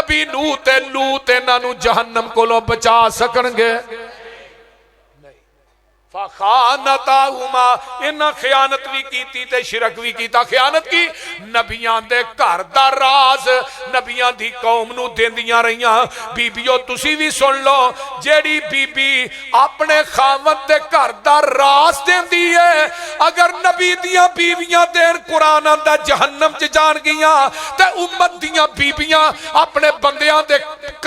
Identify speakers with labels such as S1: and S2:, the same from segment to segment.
S1: نبی نوح تے لوط انہاں نو جہنم کولوں بچا سکن گے؟ فخانتاہما، انہاں خیانت بھی کیتی تے شرک بھی کیتا۔ خیانت کی نبیان دے گھر دا راز نبیان دی قوم نو دیندیاں رہیاں۔ بیبیو تسی بھی سن لو، جیڑی بی بی اپنے خاوند دے گھر دا راز دیندی ہے، اگر نبی دیاں بیویاں دین قرآن آندا جہنم چ جان گیاں تے امت دیاں بیبیاں اپنے بندیاں دے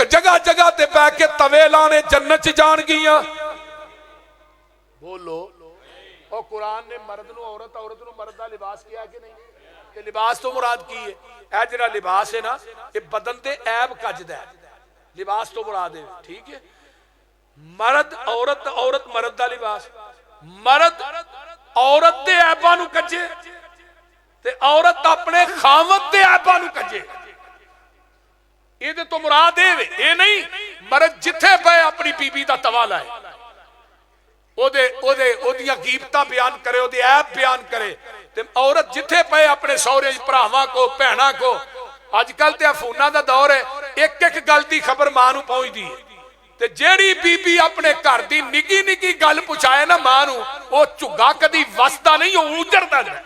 S1: جگہ جگہ تے بہ کے طویلانے جنت چ جان گیاں۔ بولو، اور قرآن نے مرد نو عورت، عورت نو مرد دا لباس کیا کہ نہیں؟ کہ لباس تو مراد کی ہے، اے جڑا لباس ہے نا یہ بدن دے عیب کجدا ہے، لباس تو مراد ہے، ٹھیک ہے؟ مرد عورت، عورت مرد دا لباس، مرد عورت دے عیباں نو کجے تے عورت اپنے خاوند دے عیباں نو کجے۔ یہ تے تو مراد ہے، یہ نہیں مرد جتھے پے اپنی بی بی دا توالا ہے، او دیاں غیبتاں بیان کرے، او دے عیب بیان کرے، تے عورت جتھے پے اپنے سورے بھراواں کو بہناں کو۔ اج کل تے فوناں دا دور ہے، ایک ایک گل دی خبر ماں نو پہنچ دی ہے، تے جیڑی بی بی اپنے گھر دی نگی نگی گل پہنچائے نا ماں نو، او چگا کدی وسدا نہیں، او اجڑدا نہیں۔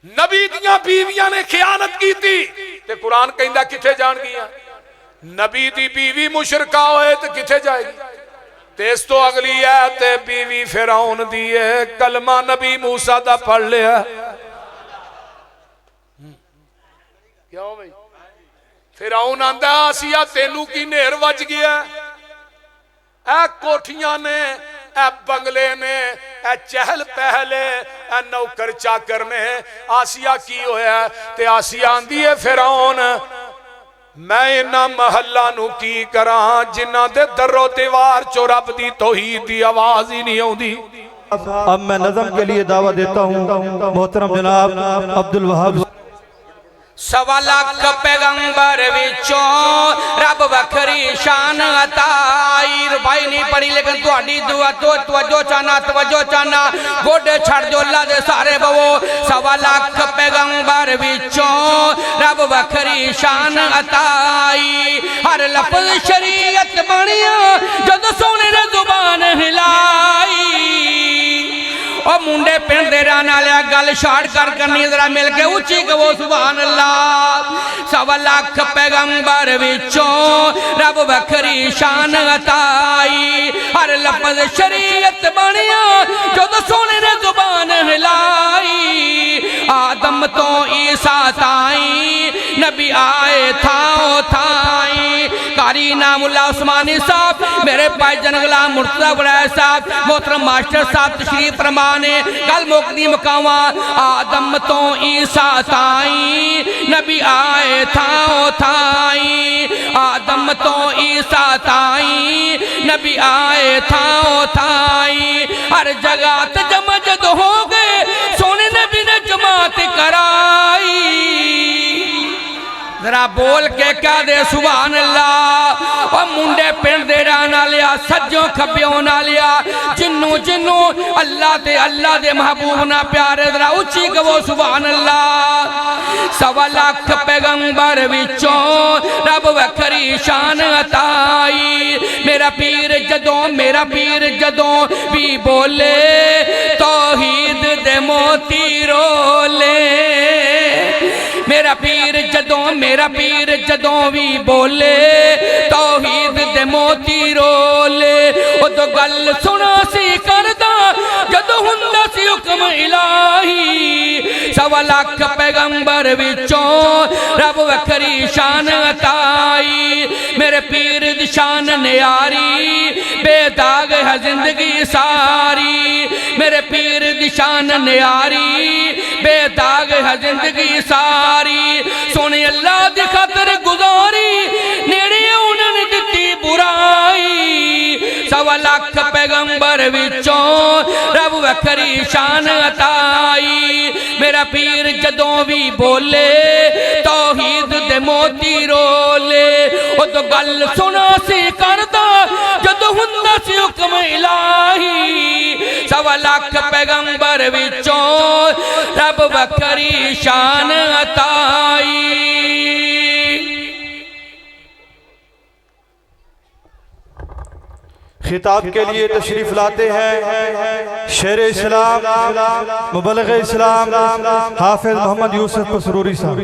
S1: نبی دیاں بیویاں نے خیانت کی تھی تے قرآن کہندا کتھے جان گیاں؟ نبی دی بیوی مشرکہ ہوئے تے کتھے جائے گی؟ تیس تو اگلی ہے تے بیوی فرعون دیئے، کلمہ نبی موسیٰ دا پڑھ لیا۔ کیا ہو بھئی؟ فرعون آندہ آسیہ تینوں کی نہر وج گیا، اے کوٹھیاں نے، اے بنگلے نے، اے چہل پہلے، اے نوکر چاکر نے، آسیہ کی ہویا تے آسیہ آندھی ہے فرعون میں انہاں محلہ نو کی کراں جنہاں دے در و دیوار چو رب دی توحید دی آواز ہی نہیں ہوں دی۔
S2: اب میں نظم کے لیے دعویٰ دیتا ہوں محترم جناب عبدالوہاب۔
S3: سوا لاکھ پیغمبر وچوں رب وکھری شان عطائی، بھائی نہیں پڑھی لیکن تہاڈی دعا تو توجہ چاہنا گوڈے چھڑ جو اللہ دے سارے بوو۔ سوا لاکھ پیغمبر وچوں رب وکھری شان عطائی، ہر لفظ شریعت بنیا جد سونے نے زبان ہلائی۔ او منڈے پین دے رانا لیا گل شاڑ کر کرنی ذرا مل کے اچھی کہ وہ سبحان اللہ۔ سوا لاکھ پیغمبر وچوں رب وکھری شان عطائی، ہر لفظ شریعت بنیا جو تو سونے نے زبان ہلائی۔ آدم تو عیسیٰ تائیں نبی آئے تھاؤ تھائیں، قاری نام اللہ عثمانی صاحب، میرے پاس جنگلہ مرتضی بڑھائے صاحب، محترم ماسٹر صاحب تشریف فرمانے کل مقدی مقامات۔ آدم تو عیسیٰ تائیں نبی آئے تھاؤ تھائیں، آدم تو عیسیٰ تائیں نبی آئے تھاؤ تھائیں، ہر جگہ تجمجد ہو گئے سونے نبی نے جماعت کرائی۔ ذرا بول کے کہہ دے سبحان اللہ۔ اور منڈے پین دے رانا لیا سجوں کھپیوں نہ لیا، جنوں اللہ دے محبوب نہ پیارے، ذرا اچھی کہ وہ سبحان اللہ۔ سوا لاکھ پیغمبر وچوں رب وکھری شان عطائی، میرا پیر جدوں بھی بولے توحید دے موتی رولے۔ میرا پیر جدوں بھی بولے توحید دے موتی رولے۔ او تو گل سنا سی کردہ جدو ہندہ سی حکم الہی، سوا لاکھ پیغمبر وچوں رب وکھری شان عطائی، میرے پیر دی شان نیاری بے داغ ہے زندگی ساری، میرے پیر دی شان نیاری بے داغ ہے زندگی ساری، سونے اللہ دی خاطر گزاری نیڑے انہوں نے دتی برائی۔ سوا لاکھ پیغمبر وچوں رب وکھری شان عطائی، میرا پیر جدوں بھی بولے توحید دے موتی رولے۔ او تو گل سنا سی کردہ جدو ہندہ سی حکم الہی، سوا لاکھ پیغمبر وچوں رب وکھری شان عطائی۔
S2: خطاب کے لیے تشریف لاتے ہیں شیر اسلام مبلغ اسلام حافظ محمد یوسف مسروری صاحب۔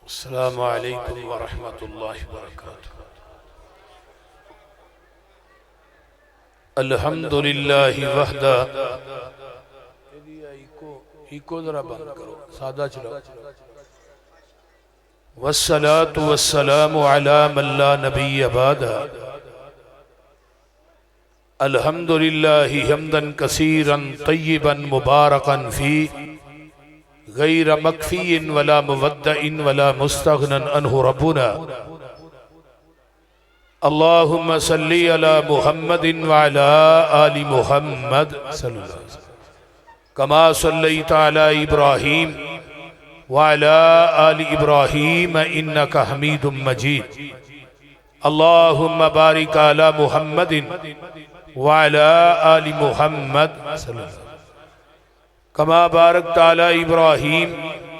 S1: السلام علیکم ورحمۃ اللہ وبرکاتہ۔ الحمدللہ وحدہ، ایکو ذرا بند کرو، سادہ چلو۔ والصلاة والسلام علی من لا نبی بعدہ، الحمدللہ حمدا کثیرا طیبا مبارکا فی، غیر مکفی ولا مودع ولا مستغنى عنہ ربنا۔ اللہم صلی علی محمد وعلی آل محمد صلی اللہ علیہ وسلم کما صلیت علی ابراہیم وعلی آل ابراہیم انکا حمید مجید۔ اللہم بارک علی محمد وعلی آل محمد صلی اللہ علیہ وسلم کما بارکت علی ابراہیم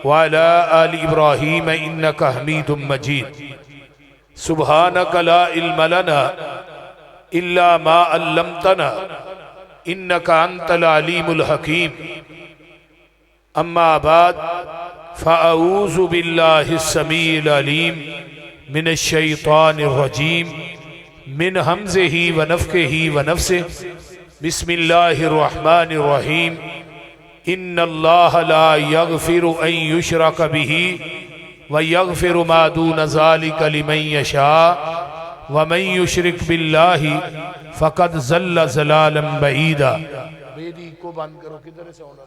S1: وعلی آل ابراہیم انکا حمید مجید۔ سبحانک لا علم لنا الا ما علمتنا انکا انت العلیم الحکیم۔ اما بعد فاعوذ باللہ السمیع العلیم من الشیطان الرجیم من حمزہ ونفخہ ونفثہ۔ بسم اللہ الرحمن الرحیم۔ ان اللہ لا یغفر ان یشرک بہ ویغفر ما دون ذلک لمن یشاء ومن یشرک باللہ فقد ضل ضلالا بعیدا۔ میری کو بند کرو، کدھر سے ہونا۔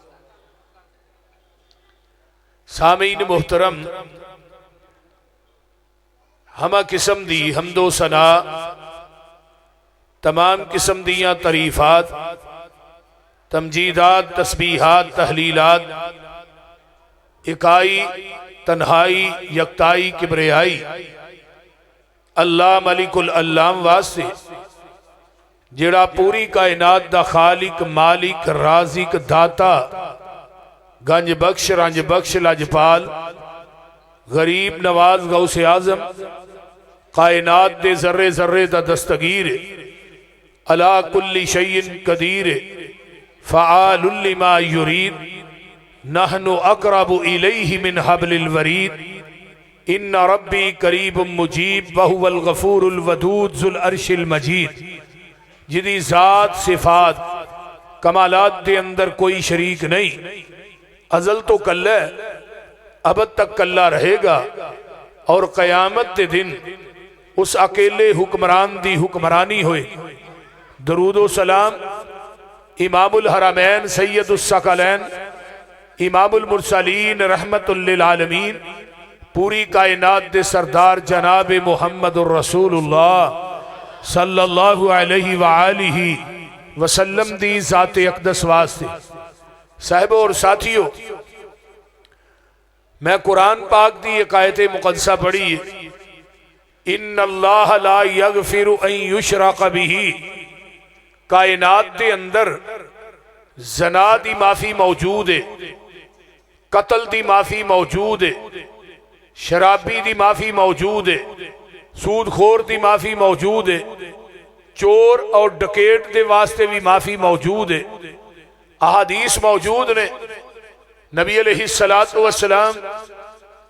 S1: سامعین محترم، ہمہ قسم دی حمد و ثنا، تمام قسم دیاں تعریفات، تمجیدات، تسبیحات، تحلیلات، اکائی، تنہائی، یکتائی، کبریائی اللہ ملک العلام واسطے جڑا پوری کائنات دا خالق، مالک، رازق، داتا، گنج بخش، رنج بخش، لجپال، غریب نواز، غوث اعظم، کائنات دے ذرے ذرے دا دستگیر، علی کل شیء قدیر، فعال لما یرید، نحن اقرب الیہ من حبل الورید، ان ربی قریب مجیب وہو الغفور الودود ذو العرش المجید۔ جدی ذات، صفات، کمالات دے اندر کوئی شریک نہیں، ازل تو کل ہے، ابد تک کلہ رہے گا، اور قیامت دے دن اس اکیلے حکمران دی حکمرانی ہوئے۔ درود و سلام امام الحرمین سید الثقلین امام المرسلین رحمت للعالمین پوری کائنات دے سردار جناب محمد الرسول اللہ صلی اللہ علیہ وآلہ وسلم دی ذات اقدس واسطے۔ صاحبوں اور ساتھیوں، میں قرآن پاک دی ایک آیت مقدسہ پڑھی ہے، ان اللہ لا یغفر ان یشرک بہ۔ کائنات دے اندر زنا دی معافی موجود ہے، قتل دی معافی موجود ہے، شرابی دی معافی موجود ہے، سود خور دی معافی موجود ہے، چور اور ڈکیٹ دے واسطے بھی معافی موجود ہے۔ احادیث موجود نے، نبی علیہ السلام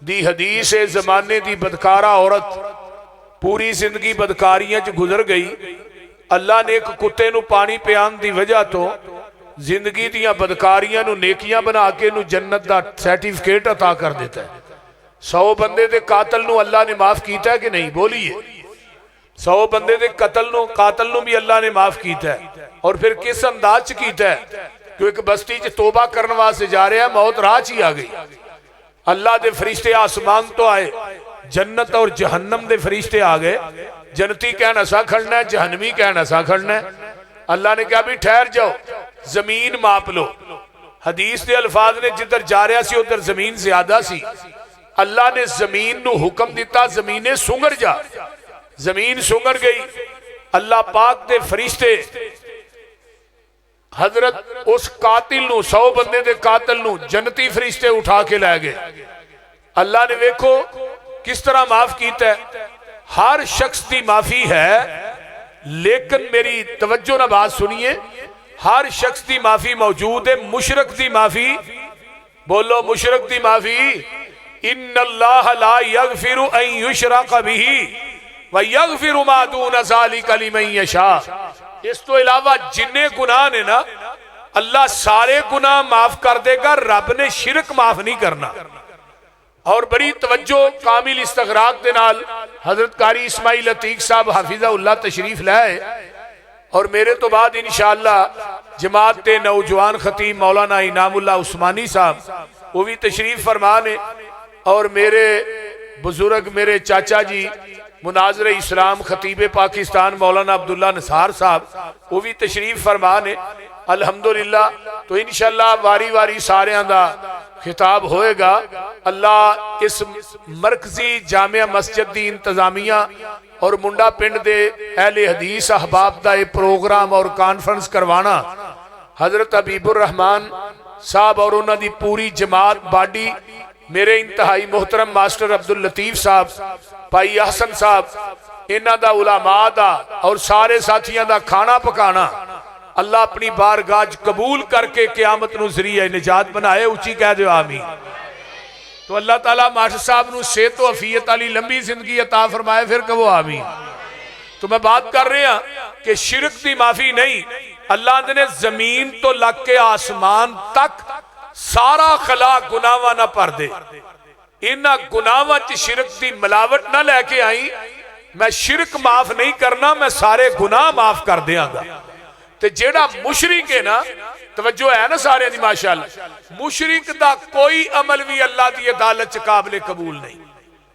S1: دی حدیث زمانے دی بدکارہ عورت پوری زندگی بدکاریاں چ گزر گئی، اللہ نے ایک کتے نو پانی پیان دی وجہ تو زندگی دیاں بدکاریاں نو نیکیاں بنا کے نو جنت دا سرٹیفکیٹ عطا کر دیتا ہے۔ 100 بندے دے قاتل نو اللہ نے معاف کیتا ہے کہ نہیں؟ بولیے۔ 100 بندے دے قاتل نو بھی اللہ نے معاف کیتا ہے، اور پھر کس انداز چ کیتا ہے کہ ایک بستی چ توبہ کرنے واسطے جا رہا ہے، موت راہ چ ہی آ گئی، اللہ دے فرشتے آسمان تو آئے، جنت اور جہنم دے فرشتے آ گئے، جنتی کہنا ایسا کھڑنا ہے، جہنمی کہنا ایسا کھڑنا ہے۔ اللہ نے کہا بھی ٹھہر جاؤ، زمین ماپ لو۔ حدیث دے الفاظ نے جدھر جا رہا سی ادھر زمین زیادہ سی، اللہ نے زمین نو حکم دیتا زمینے سنگر جا، زمین سنگر گئی۔ اللہ پاک دے فرشتے حضرت اس قاتل نو 100 بندے دے قاتل نو جنتی فرشتے اٹھا کے لے گئے. اللہ نے ویکھو کس طرح معاف کیتا ہے. ہر شخص دی معافی ہے لیکن میری توجہ نہ بات سنیے, ہر شخص دی معافی موجود ہے, مشرک دی معافی, بولو مشرک دی معافی. ان اللہ لا یغفر ان یشرک بہ ویغفر ما دون ذلک لمن یشاء. اس تو علاوہ جننے گناہ نے نا اللہ سارے گناہ معاف کر دے گا, رب نے شرک معاف نہیں کرنا. اور بڑی توجہ کامل استغراق دے نال حضرت قاری اسماعیل عتیق صاحب حافظہ اللہ تشریف لائے, اور میرے تو بعد انشاءاللہ جماعت نوجوان خطیب مولانا انعام اللہ عثمانی صاحب وہ بھی تشریف فرمانے, اور میرے بزرگ میرے چاچا جی مناظر اسلام خطیب پاکستان مولانا عبداللہ نثار صاحب وہ بھی تشریف فرمانے. الحمدللہ تو انشاءاللہ واری واری سارے دا خطاب ہوئے گا. اللہ اس مرکزی جامعہ مسجد دی انتظامیہ اور منڈا پنڈ دے اہل حدیث احباب دا یہ پروگرام اور کانفرنس کروانا حضرت حبیب الرحمن صاحب اور انہوں دی پوری جماعت باڈی, میرے انتہائی محترم ماسٹر عبداللطیف صاحب, بھائی احسن صاحب, انہاں دا علماء دا اور سارے ساتھیاں دا کھانا پکانا اللہ اپنی بارگاہ قبول کر کے قیامت نو ذریعہ نجات بنائے. اونچی کہہ دو آمین. تو اللہ تعالیٰ ماسٹر صاحب نو صحت و عافیت علی لمبی زندگی عطا فرمائے, پھر کہو آمین. تو میں بات کر رہے ہیں کہ شرک دی معافی نہیں, اللہ نے زمین تو لگ کے آسمان تک سارا خلا گناہاں نہ پر دے. انہاں گناہاں چ شرک دی ملاوٹ نہ لے کے آئی, میں شرک معاف نہیں کرنا, میں سارے گناہ معاف کر دیاں گا. تے جیڑا مشرک ہے نا, توجہ ہے نا سارے دی ماشاءاللہ, مشرک دا کوئی عمل بھی اللہ دی عدالت چ قابل قبول نہیں,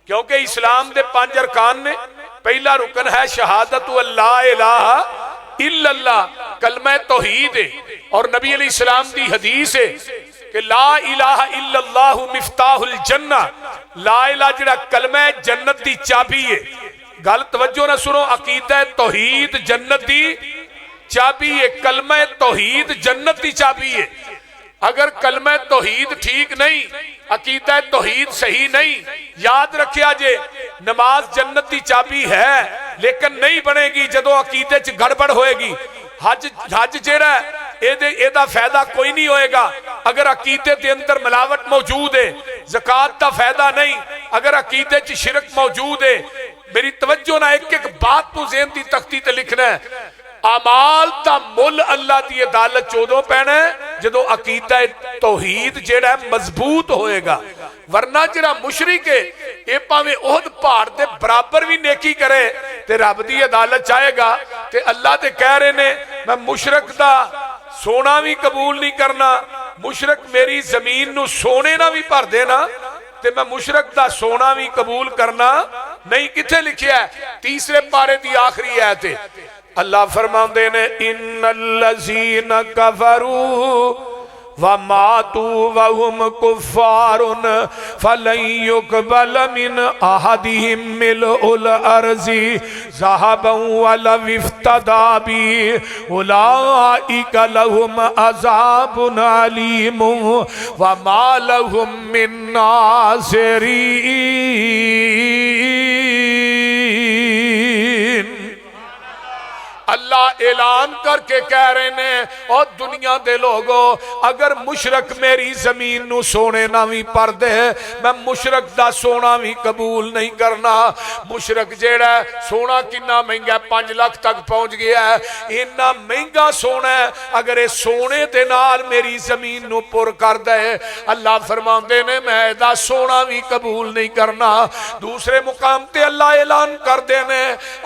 S1: کیونکہ اسلام دے 5 ارکان نے. پہلا رکن ہے شہادت اللہ الہ الا اللہ, کلمہ توحید ہے, اور نبی علیہ السلام دی حدیث ہے کہ لا الہ الا اللہ مفتاح الجنہ. لا الہ جڑا کلمہ جنت دی چابی ہے. گل توجہ نہ سنو, عقیدہ توحید جنت دی چابی ہے, کلمہ توحید جنت دی چابی ہے. اگر کلمہ توحید ٹھیک نہیں, عقیدہ توحید صحیح نہیں, یاد رکھیا جے نماز جنت دی چابی ہے لیکن نہیں بنے گی جدو عقیدے چ گڑبڑ ہوئے گی. حج جیڑا ہے اے دا فائدہ کوئی نہیں ہوئے گا اگر عقیدے دے اندر ملاوٹ موجود ہے. زکوٰۃ دا فائدہ نہیں اگر عقیدے چ شرک موجود ہے. میری توجہ نہ ایک ایک بات تو ذہن دی تختی تے لکھنا ہے. اعمال دا مل اللہ دی عدالت چودوں پینا ہے جدو عقیدہ توحید جیڑا ہے مضبوط ہوئے گا. ورنہ جڑا مشرک ہے اے پاویں احد پہاڑ دے برابر بھی نیکی کرے تے رب دی عدالت چاہے گا. تے اللہ تے کہہ رہے نے میں مشرک دا سونا بھی قبول نہیں کرنا, مشرک میری زمین نو سونے نہ بھی بھر دینا تے میں مشرک دا سونا بھی قبول کرنا نہیں. کتھے لکھیا ہے؟ 3 پارے دی آخری آیت ہے. اللہ فرماندے نے ان الذین کفروا وماتوا وهم کفار فلن يقبل من احدهم ملء الارض ذهبا ولو افتدى به اولئک لهم عذاب علیم وما لهم من ناصرین. اللہ اعلان کر کے کہہ رہے ہیں اور دنیا دے لوگوں اگر مشرک میری زمین نو سونے نہ بھی پر دے میں مشرک دا سونا بھی قبول نہیں کرنا. مشرک جیڑا ہے سونا کنا مہنگا 5 لاکھ تک پہنچ گیا ہے, اتنا مہنگا سونا ہے اگر یہ سونے دے نال میری زمین نو پر کر دے اللہ فرماندے نے میں دا سونا بھی قبول نہیں کرنا. دوسرے مقام تے اللہ اعلان کر دینے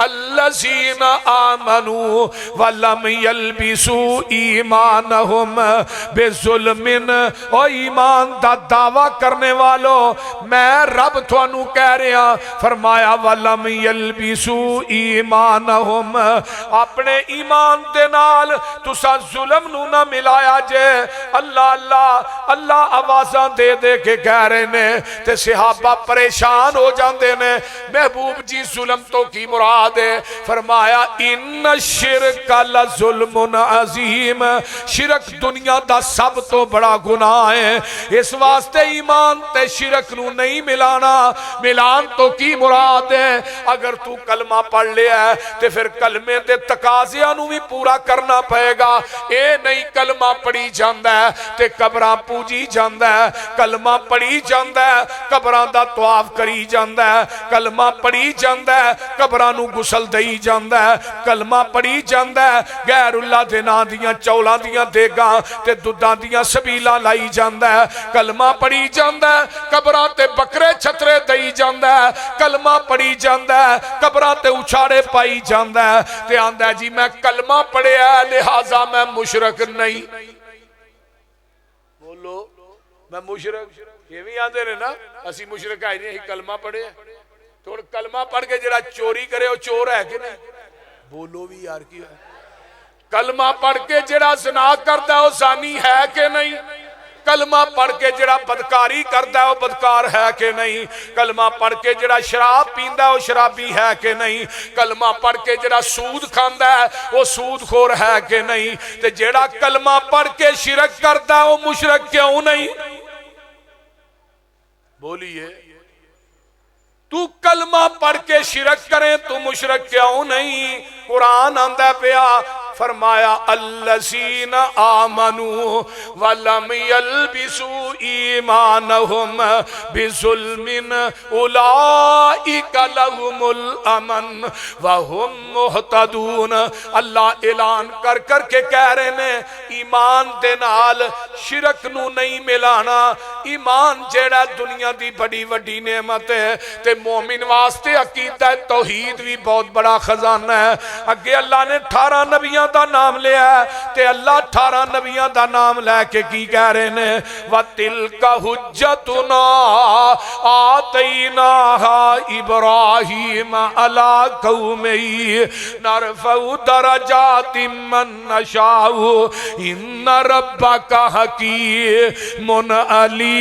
S1: الذین آمنوا وَلَمْ يَلْبِسُوا إِيمَانَهُمْ بِظُلْمٍ. او ایمان دا دعویٰ کرنے والوں میں رب تھانوں کہہ رہا فرمایا وَلَمْ يَلْبِسُوا إِيمَانَهُمْ, اپنے ایمان دے نال تسا ظلم نو نہ ملایا جے. اللہ اللہ اللہ آوازاں دے دے کے کہہ رہے نے تے صحابہ پریشان ہو جاندے نے محبوب جی ظلم تو کی مراد ہے. فرمایا ان الشرک الشرک لظلم عظیم، شرک دنیا دا سب تو بڑا گناہ ہے، اس واسطے ایمان تے شرک نو نہیں ملانا۔ ملان تو کی مراد ہے؟ اگر تو کلمہ پڑھ لیا ہے تے پھر کلمے دے تقاضیاں نو بھی پورا کرنا پائے گا۔ اے نہیں کلمہ پڑھی جاندہ ہے تے قبراں پوجی جاندہ ہے، کلمہ پڑھی جاندہ ہے قبراں دا طواف کری جاندہ ہے، کلمہ پڑھی جاندہ ہے قبراں نو غسل دئی جاندہ ہے، کلمہ پڑھی جاندہ ہے غیر اللہ دے ناں دیاں چولاں دیاں دیگاں تے دوداں دیاں سبیلاں لائی جاندہ ہے، کلمہ پڑھی جاندہ ہے قبراں تے بکرے چھترے دئی جاندہ ہے، کلمہ پڑھی جاندہ ہے قبراں تے اچھاڑے پائی جاندہ ہے، تے آندہ ہے جی میں کلمہ پڑھے ہے لہٰذا میں مشرک نہیں۔ بولو میں مشرک، یہ بھی آندے رہے نا اسی مشرک آئی نہیں، کلمہ پڑھے ہے تو کلمہ پڑھ کے جڑا چوری کرے وہ چور ہے کہ نہیں؟ بولو بھی یار کی ہے۔ کلمہ پڑھ کے جڑا زنا کرتا ہے وہ زانی ہے کہ نہیں؟ کلمہ پڑھ کے جڑا بدکاری کرتا ہے وہ بدکار ہے کہ نہیں؟ کلمہ پڑھ کے جڑا شراب پیندا ہے وہ شرابی ہے کہ نہیں؟ کلمہ پڑھ کے جڑا سود کھاندا ہے وہ سود خور ہے کہ نہیں؟ تے جڑا کلمہ پڑھ کے شرک کرتا ہے وہ مشرک کیوں نہیں؟ بولیے تو کلمہ پڑھ کے شرک کریں تو مشرک کیوں نہیں؟ قرآن آندہ پیا فرمایا الذین آمنوا ولم یلبسوا ایمانہم بظلم اولئک لہم الامن وہم مہتدون۔ اللہ اعلان کر کر کے کہہ رہے ہیں ایمان دے نال شرک نو نہیں ملانا۔ ایمان جیڑا دنیا دی بڑی وڈی نعمت ہے تے مومن واسطے عقیدہ توحید بھی بہت بڑا خزانہ ہے۔ اگے اللہ نے 18 نبیاں دا نام لیا ہے تے اللہ 18 نبیاں دا نام لے کے کی کہہ رہے ہیں وَتِلْكَ حُجَّتُنَا آتَيْنَاهَا إِبْرَاهِيمَ عَلَىٰ قَوْمِهِ نَرْفَعُ دَرَجَاتٍ مَّن نَّشَاءُ إِنَّ رَبَّكَ حَكِيمٌ عَلِيمٌ۔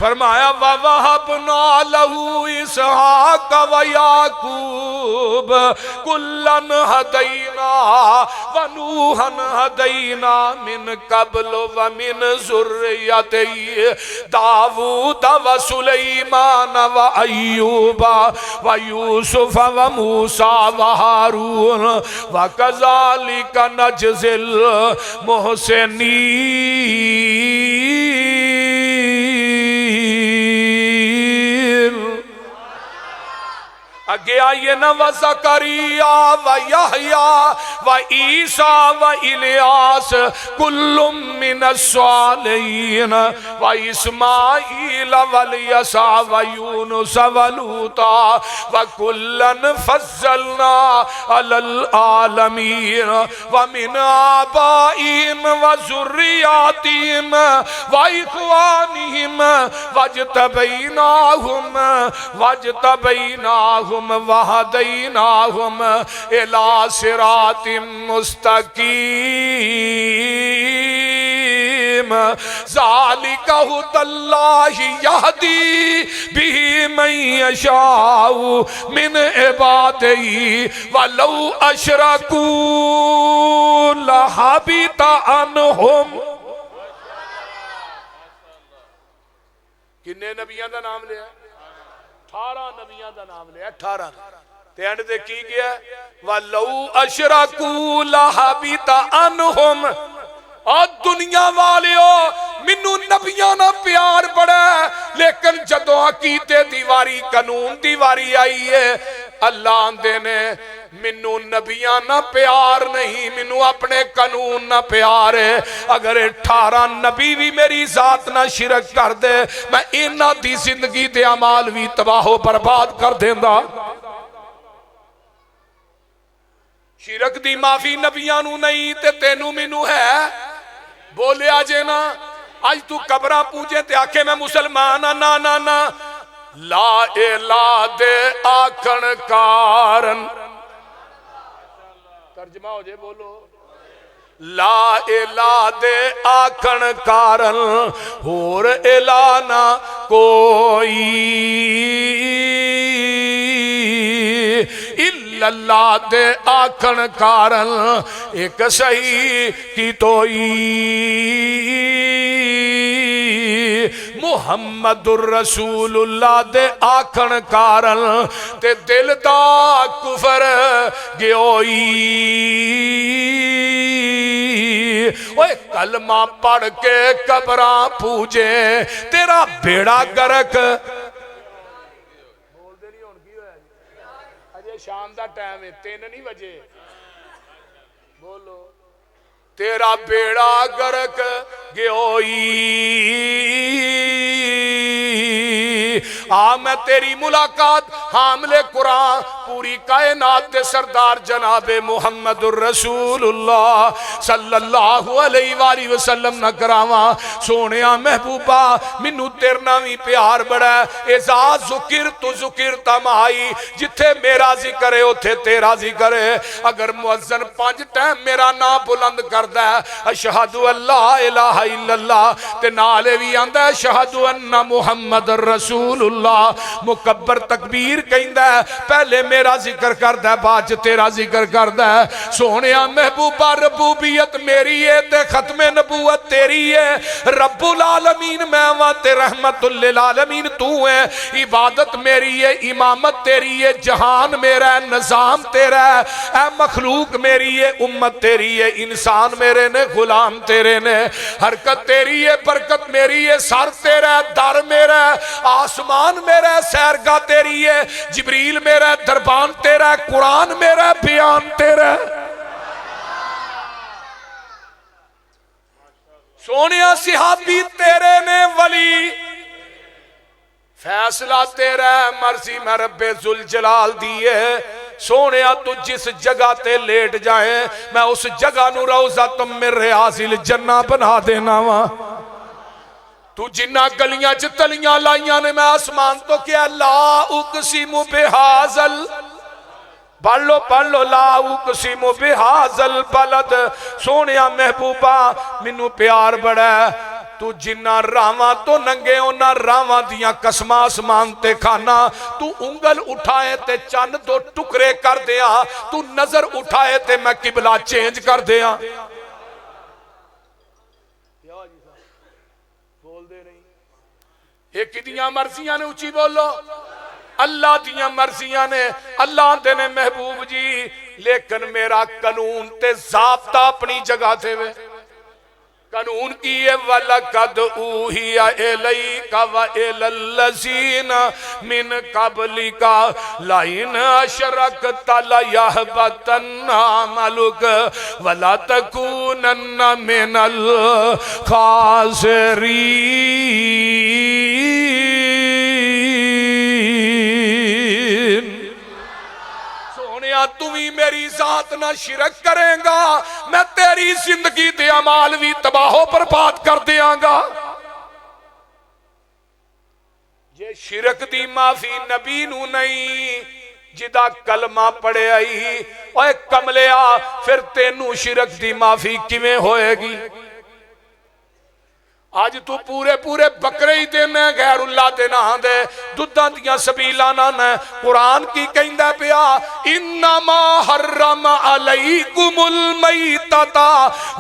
S1: فرمایا وَوَهَبْنَا لَهُ إِسْحَاقَ وَيَعْقُوبَ كُلًّا هَدَيْنَا وَنُوحًا هَدَيْنَا مِن قَبْلُ وَمِن ذُرِّيَّتِهِ دَاوُودَ وَسُلَيْمَانَ وَأَيُّوبَ وَيُوسُفَ وَمُوسَى وَهَارُونَ وَكَذَلِكَ نَجْزِي الْمُحْسِنِينَ۔ اگے آئیے نا وزکریا ویحییٰ وعیسیٰ والیاس کل من الصالحین واسماعیل والیسع ویونس ولوطا وکلن فضلنا علی العالمین ومن آبائهم وذریاتهم واخوانهم واجتبیناهم وہدیناہم الی صراط مستقیم ذالک ھدی اللہ یہدی بہ من یشاء من عبادہ ولو اشرکوا لحبط عنہم۔ کنے نبیوں دا نام لیا؟ 18 نبیوں دا نام لیا 18 تے اینڈ دے کی گیا وَلَوْ أَشْرَكُوا لَحَبِطَ عَنْهُمْ۔ اور دنیا والیو منو نبیاں نہ پیار بڑا ہے لیکن جدوں عقیدے دیواری قانون دیواری آئی ہے اللہ آندے نے منو نبیاں نہ پیار نہیں منو اپنے قانون نہ پیار ہے۔ اگر 18 نبی بھی میری ذات نہ شرک کر دے میں انہاں دی زندگی دے اعمال بھی تباہ و برباد کر دیندہ۔ شرک دی معافی نبیاں نو نہیں تے تینو منو ہے۔ بولے آجے نا آج تو قبرہ پوچھے تے آکھے میں مسلمان نا نا نا لا الہ دے آکھن کارن ترجمہ ہو جائے بولو لا الہ دے آکھن کارن ہور الہ نا کوئی الا اللہ دے آکھن کارن ایک صحیح کی توئی محمد الرسول اللہ دے آکھن کارن تے دل دا کفر گیوئی اوے کلمہ پڑھ کے قبراں پوجے تیرا بیڑا گرک بول دے نہیں ہون کی ہویا اجے شام دا ٹائم ہے 3 نہیں بجے بولو تیرا بیڑا گرک گیوئی میں تیری ملاقات حامل قرآن پوری کائنات دے سردار جناب محمد الرسول اللہ صلی اللہ علیہ وآلہ وسلم نہ کراواں سونیا محبوبہ منو تیرنا بھی پیار بڑا ہے اذا ذکر تو ذکر تمہائی جتھے میرا ذکر ہے اتھے تیرا ذکر ہے اگر مؤذن 5 ٹائم میرا نام بلند کردا ہے اشہد اللہ الہ الا اللہ تے نالے بھی آندا ہے اشہد ان محمد الرسول اللہ مکبر تکبیر کہندا ہے پہلے میرا ذکر کردا ہے بعد تیرا ذکر کردا ہے سونیا محبوبہ ربوبیت میری ہے تے ختم نبوت تیری ہے رب العالمین میں ہاں تے رحمت للعالمین تو ہے عبادت میری ہے امامت تیری ہے جہان میرا ہے نظام تیرا ہے اے مخلوق میری ہے امت تیری ہے انسان میرے نے غلام تیرے نے حرکت تیری ہے برکت میری ہے سر تیرا ہے در میرا ہے آسمان میرا ہے سیرگاہ تیری ہے جبریل میرا ہے دربان تیرا ہے قرآن میرا ہے بیان تیرا ہے سونیا صحابی تیرے نے ولی فیصلہ تیرا ہے مرضی میں رب ذوالجلال دیئے سونیا تو جس جگہ تے لیٹ جائیں میں اس جگہ نو روزہ تم میں ریاض الجنہ بنا دینا وا تو جنہ گلیاں چتلیاں لائیاں نے میں آسمان تو کیا لا اقسم بہازل پڑھ لو لا اقسم بہازل بلد سونیا محبوبہ منو پیار بڑا ہے تو جنہ راواں تو ننگے ہونا راواں دیاں قسمہ آسمان تے کھانا تو انگل اٹھائے تے چند 2 ٹکرے کر دیا تو نظر اٹھائے تے میں قبلہ چینج کر دیا بول دے نہیں ایک دیاں مرضیاں نے اچھی بولو اللہ دیاں مرضیاں نے اللہ دے نے محبوب جی لیکن میرا قانون تے ضابطہ اپنی جگہ تھے وے قانون کی ہے وَلَقَدْ أُوحِيَ إِلَيْكَ وَإِلَى الَّذِينَ مِنْ قَبْلِكَ لَئِنْ أَشْرَكْتَ لَيَحْبَطَنَّ عَمَلُكَ وَلَا تَكُونَنَّ مِنَ الْخَاسِرِينَ تو ہی میری ذات نہ شرک کریں گا میں تیری زندگی دے عمال بھی تباہ و برباد کر دیاں گا یہ شرک دی معافی نبی نو نہیں جدا کلمہ پڑے آئی اوے کملیا پھر تینو شرک دی معافی کیویں ہوئے گی آج تو پورے بکرے ہی دینے غیر اللہ دینا دے دودھان دیاں سبیلانہ نے قرآن کی کہندہ پیا انما حرم علیکم المیتتا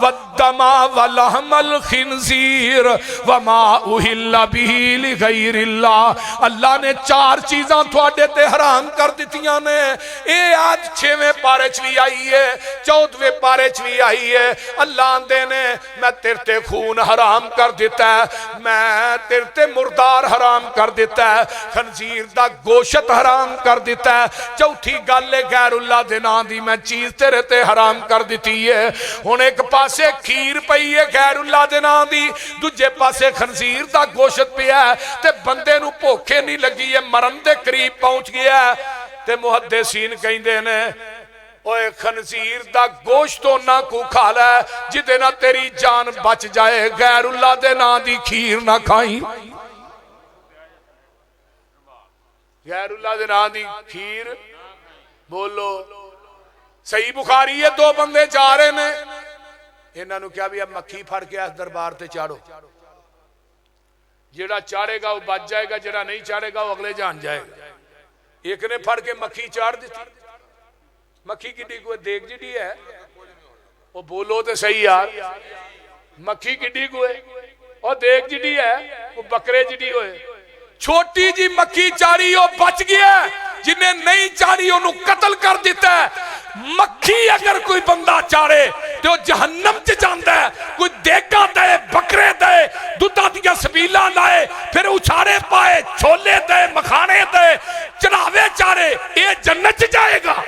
S1: والدما ولحم الخنزیر وما اہل بھی لغیر اللہ اللہ نے 4 چیزاں تھوڑے تے حرام کر دیتیاں نے اے آج 6ویں پارے چوی آئی ہے 14ویں پارے چوی آئی ہے اللہ دے نے میں تیرتے خون حرام کر دیتا ہے میں تیرتے مردار حرام کر دیتا ہے خنزیر دا گوشت حرام کر دیتا ہے چوتھی گالے غیر اللہ دینا دی میں چیز تیرے تے حرام کر دیتی ہے ہن ایک پاسے کھیر پئی ہے غیر اللہ دینا دی دوجے پاسے خنزیر دا گوشت پیا ہے تے بندے نو بھوکے نہیں لگی ہے مرن دے قریب پہنچ گیا ہے تے محدثین کہندے نے اوے خنزیر دا گوشت تو نہ کو کھا لے جدے نہ تیری جان بچ جائے غیر اللہ دے نا دی کھیر نہ کھائیں غیر اللہ دے نا دی کھیر بولو صحیح بخاری ہے 2 بندے جا رہے نے انہاں نو کیا بھی اب مکھی پھڑ کے اس دربار تے چاڑو جیڑا چاڑے گا وہ بچ جائے گا، جیڑا نہیں چاڑے گا وہ اگلے جان جائے گا۔ ایک نے پھڑ کے مکھی چاڑ دیتی، مکھی کی کوئی دیکھ جڑی ہے، وہ بولو تو صحیح یار، مکھی کی کوئی اور دیکھ جڑی ہے وہ بکرے جڑی ہوئے، چھوٹی جی مکھی چاڑی وہ بچ گیا، جنہیں نہیں چاڑی انہوں قتل کر دیتا ہے۔ مکھی اگر کوئی بندہ چاڑے تو جہنم چ جاندا ہے، کوئی دیکھا دے بکرے دے دودھا دیا سبیلا لائے پھر اچھارے پائے چھولے دے مکھانے دے چڑھاوے چاڑے یہ جنت چ جائے گا۔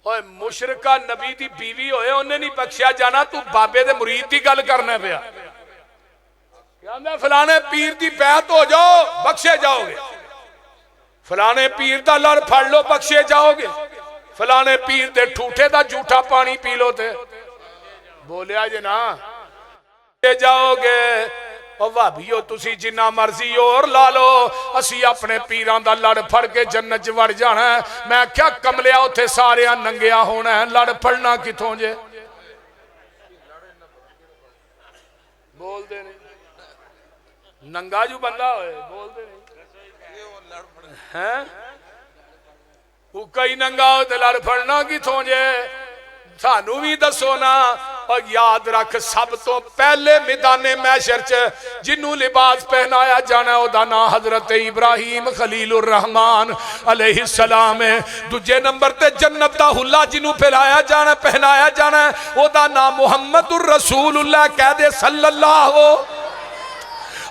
S1: اوہ مشرکہ نبی دی بیوی ہوئے انہیں نہیں بخشیا جانا، تو بابے دے مرید دی گل کرنے پیا، کہندے فلانے پیر دی بیعت ہو جاؤ بخشے جاؤ گے، فلانے پیر دا لڑ پھڑ لو بخشے جاؤ گے، فلانے پیر دے ٹھوٹے دا جھوٹا پانی پی لو تے بولیا جی نا جاؤ گے۔ اور وابیو تسی جنہ مرضی اور لالو، اسی اپنے پیران دا لڑ پھڑ کے جنت وڑ جانا ہے۔ میں کیا کملیا ہوتے سارے ننگیا ہونا ہے، لڑ پھڑنا کتوں جے بول دے نہیں، ننگا جو بندہ ہوئے بول دے نہیں، وہ کئی ننگا ہوتے لڑ پھڑنا کتوں جے سانو بھی دسو نا۔ اور یاد رکھ سب تو پہلے میدان محشر چ جنوں لباس پہنایا جانا او دا نام حضرت ابراہیم خلیل الرحمن علیہ السلام ہے۔ دوجے نمبر تے جنت دا حلہ جنوں پہنایا جانا او دا نام محمد الرسول اللہ کہہ دے صلی اللہ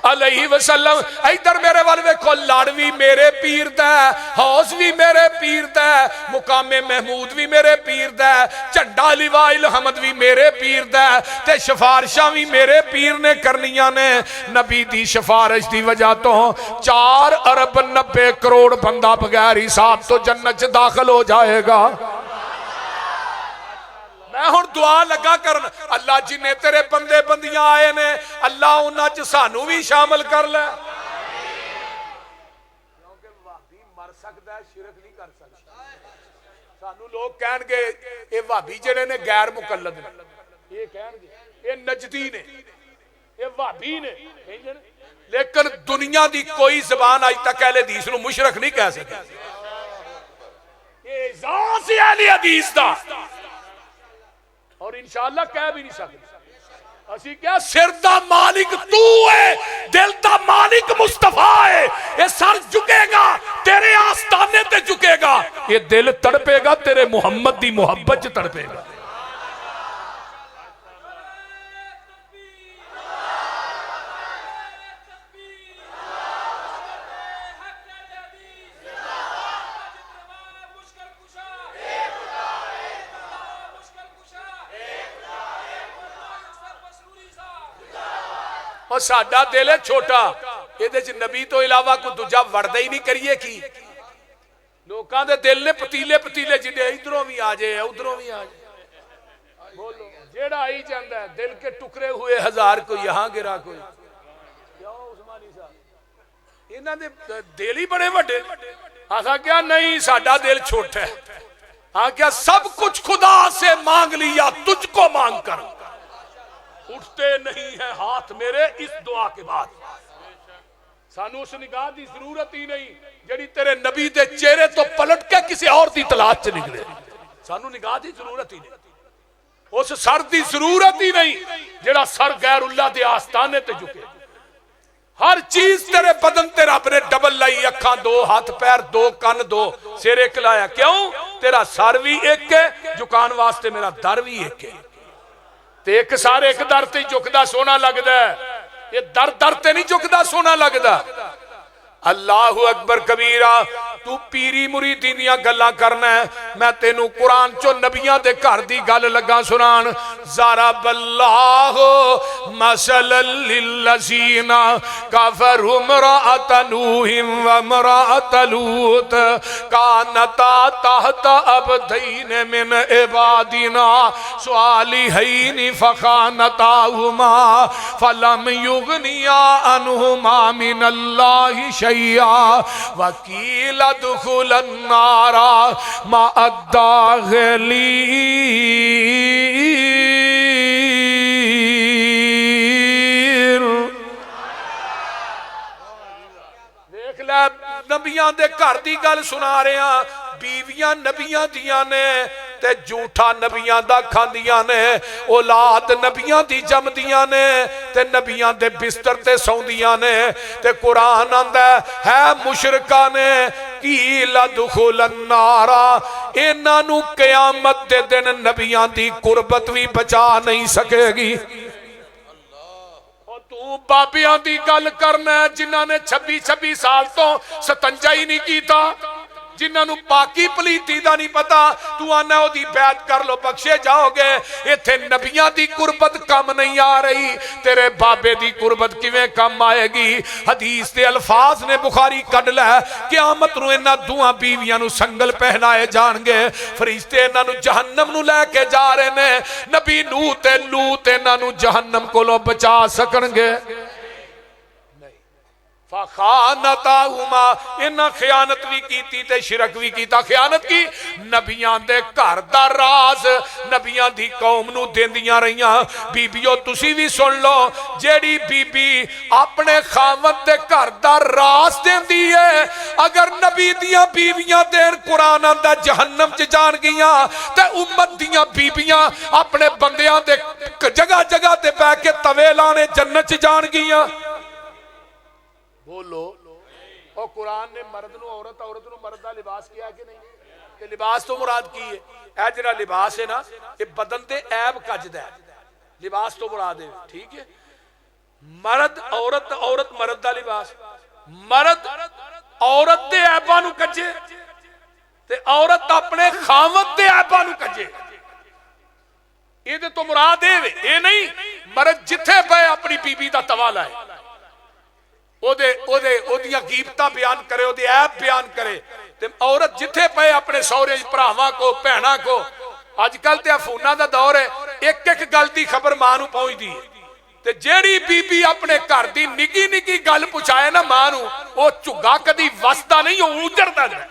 S1: علیہ وسلم۔ ایدر میرے والوے کو لاڑوی میرے پیر دا، حوض بھی میرے پیر دا، مقام محمود بھی میرے پیر دا، چنڈا لیوائی الحمد بھی میرے پیر دا، تے شفارشاں بھی میرے پیر نے کرنیاں نے۔ نبی دی شفارش دی وجہ تو 4 ارب 90 کروڑ بندہ بغیر حساب تو جنت داخل ہو جائے گا۔ میں ہون دعا لگا کرن اللہ جنہیں تیرے بندے بندیاں آئے نے اللہ انہاں چ سانو بھی شامل کر لے، کیونکہ وہابی مر سکتا ہے شرک نہیں کر سکتا۔ سانو لوگ کہن گے اے وہابی جڑے نے غیر مقلد نے، یہ کہن گے اے نجدی نے، اے وہابی نے، لیکن دنیا دی کوئی زبان آج تک اہل حدیث نو مشرک نہیں کہہ سکتی۔ یہ اعزاز ہے اہل حدیث دا، اور انشاءاللہ کہہ بھی نہیں سکتے۔ اسی کیا سر دا مالک تو ہے، دل دا مالک مصطفیٰ ہے۔ یہ سر جھکے گا تیرے آستانے تے جھکے گا، یہ دل تڑپے گا تیرے محمد دی محبت تڑپے گا۔ اور ساڈا دل ہے چھوٹا، یہ نبی تو علاوہ کو دوجا وردہ ہی نہیں کریے کی۔ لوکاں دے دل نے پتیلے پتیلے جنہیں ادھروں بھی آ جائے ادھروں بھی آ جائے، بولو جیڑا آئی جاندہ ہے دل کے ٹکرے ہوئے 1000 کو یہاں گرا کوئی، کیوں عثمانی صاحب انہاں دے دل ہی بڑے وڈے۔ آسا کیا نہیں ساڈا دل چھوٹا ہے، ہاں کیا سب کچھ خدا سے مانگ لیا تجھ کو مانگ کر، اٹھتے نہیں ہیں ہاتھ میرے اس دعا کے بعد۔ سانو اس نگاہ دی ضرورت ہی نہیں جڑی تیرے نبی دے چہرے تو پلٹ کے کسی اور دی تلاش سے نکلے، سانو نگاہ دی ضرورت ہی نہیں، اس سر دی ضرورت ہی نہیں جڑا سر غیر اللہ دے آستانے تے جھکے۔ ہر چیز تیرے بدن تے رب نے ڈبل لائی، اکھاں 2 ہاتھ پیر 2 کن 2 سر ایک لایا، کیوں؟ تیرا سر بھی ایک ہے، جھکان واسطے میرا در بھی ایک ہے، تے ایک سارے ایک در تے جھکدا سونا لگدا ہے، یہ در تے نہیں جھکدا سونا لگدا۔ اللہ اکبر کبیرہ، تو پیری مریدی دیاں گلاں کرنا ہے، میں تینوں قرآن چو نبیاں دے گھر دی گل لگا سنان۔ ضرب اللہ مثلا للذین کفروا امرأۃ نوح وامرأۃ لوط کانتا تحت عبدین من عبادنا صالحین فخانتاہما فلم یغنیا عنہما من اللہ شیئا وقیل ادخلا النار مع الداخلین۔ دیکھ لے نبیاں دے گھر دی گل سنا رہے ہیں، بیویاں نبیاں دیاں نے تے جھوٹا نبیاں دا کھاندیاں نے، اولاد نبیاں دی جمدیاں نے تے نبیاں دے بستر تے سوندیاں نے، تے قرآن آندا ہے مشرکاں نے قیل ادخل النار، انہاں نو قیامت دے دن نبیاں دی قربت بھی بچا نہیں سکے گی۔ تو بابیاں دی گل کرنا ہے جنہاں نے 26 سال تو ستنجا ہی نہیں کیتا، جنہاں نو پاکی پلیتی دا نہیں پتا، تو آنا او دی بیعت کر لو بخشے جاؤ گے۔ ایتھے نبیاں دی قربت کم نہیں آ رہی، تیرے بابے دی قربت کیویں کم آئے گی؟ حدیث دے الفاظ نے بخاری کڈ لے، قیامت نو انہاں دوہاں بیویاں نو سنگل پہنائے جان گے، فرشتے انہاں نو جہنم نو لے کے جا رہے نے، نبی نوح تے لوط انہاں نو جہنم کولوں بچا سکن گے؟ فخانتاہما، انہاں خیانت بھی کیتی تے شرک بھی کیتا۔ خیانت کی نبیاں دے گھر دا راز نبیاں دی قوم نو دیندیاں رہیاں۔ بیبیو تسی بھی سن لو، جیڑی بی بی اپنے خاوند دے گھر دا راز دیندی ہے، اگر نبی دیاں بیویاں دیر قرآن آندا جہنم چ جان گیاں، تے امت دیاں بیبیاں اپنے بندیاں دے جگہ جگہ تے بہ کے توے لانے جنت چ جان گیاں۔ بولو، اور قرآن نے مرد نو عورت، عورت نو مرد دا لباس کیا کہ نہیں؟ کہ لباس تو مراد کی ہے، اے جڑا لباس ہے نا یہ بدن تے عیب کجدا ہے، لباس تو مراد ہے، ٹھیک ہے؟ مرد عورت، عورت مرد دا لباس، مرد عورت دے عیباں نو کجے تے عورت اپنے خاوند دے عیباں نو کجے۔ یہ تو مراد ہے، یہ نہیں مرد جتھے پے اپنی بی بی دا توالا ہے، او دیاں غیبتاں بیان کرے، او دے عیب بیان کرے، تے عورت جتھے پے اپنے سورے بھراواں کو بہناں کو، اج کل تے فوناں دا دور ہے، ایک ایک گل دی خبر ماں نو پہنچدی ہے، تے جیڑی بی بی اپنے گھر دی نکی نکی گل پہنچائے نا ماں نو، او چگا کدی وسدا نہیں، او اجڑدا جائے۔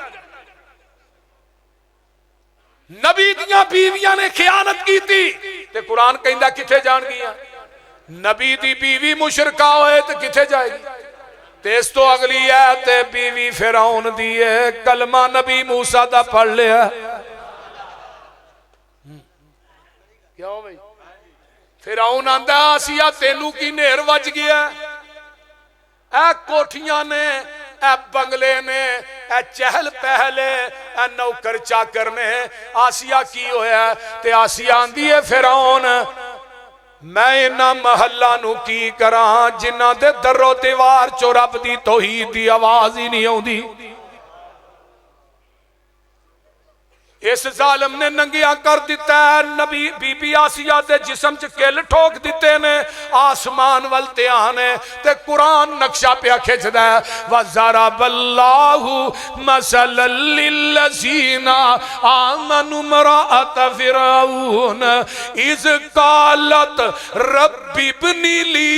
S1: نبی دیاں بیویاں نے خیانت کی تھی تے قرآن کہندا کتھے جان گیاں؟ نبی دی بیوی مشرکہ ہوئے تے کتھے جائے گی؟ تیس تو اگلی ہے تے بیوی فرعون دی ہے، کلمہ نبی موسیٰ دا پڑھ لیا۔ کیا ہو بھئی؟ فرعون آندہ آسیہ تینوں کی نیر وج گیا، اے کوٹھیاں نے، اے بنگلے نے، اے چہل پہلے، اے نوکر چاکر نے، آسیہ کی ہویا ہے تے آسیہ آندی ہے فرعون میں انہاں محلہ نو کی کراں جنہاں دے در و دیوار چو رب دی توحید دی آواز ہی نہیں ہوں دی۔ اس ظالم نے ننگیاں کر دیتا ہے، نبی بی بی آسیہ دے جسم چ کل ٹھوک دیتے نے، آسمان والتے آنے تے قرآن نقشہ پہ کھچ دے، وَضَرَبَ اللَّهُ مَثَلًا لِلَّذِينَ آمَنُوا امْرَأَتَ فِرْعَوْنَ إِذْ قَالَتْ رَبِّ ابْنِ لِي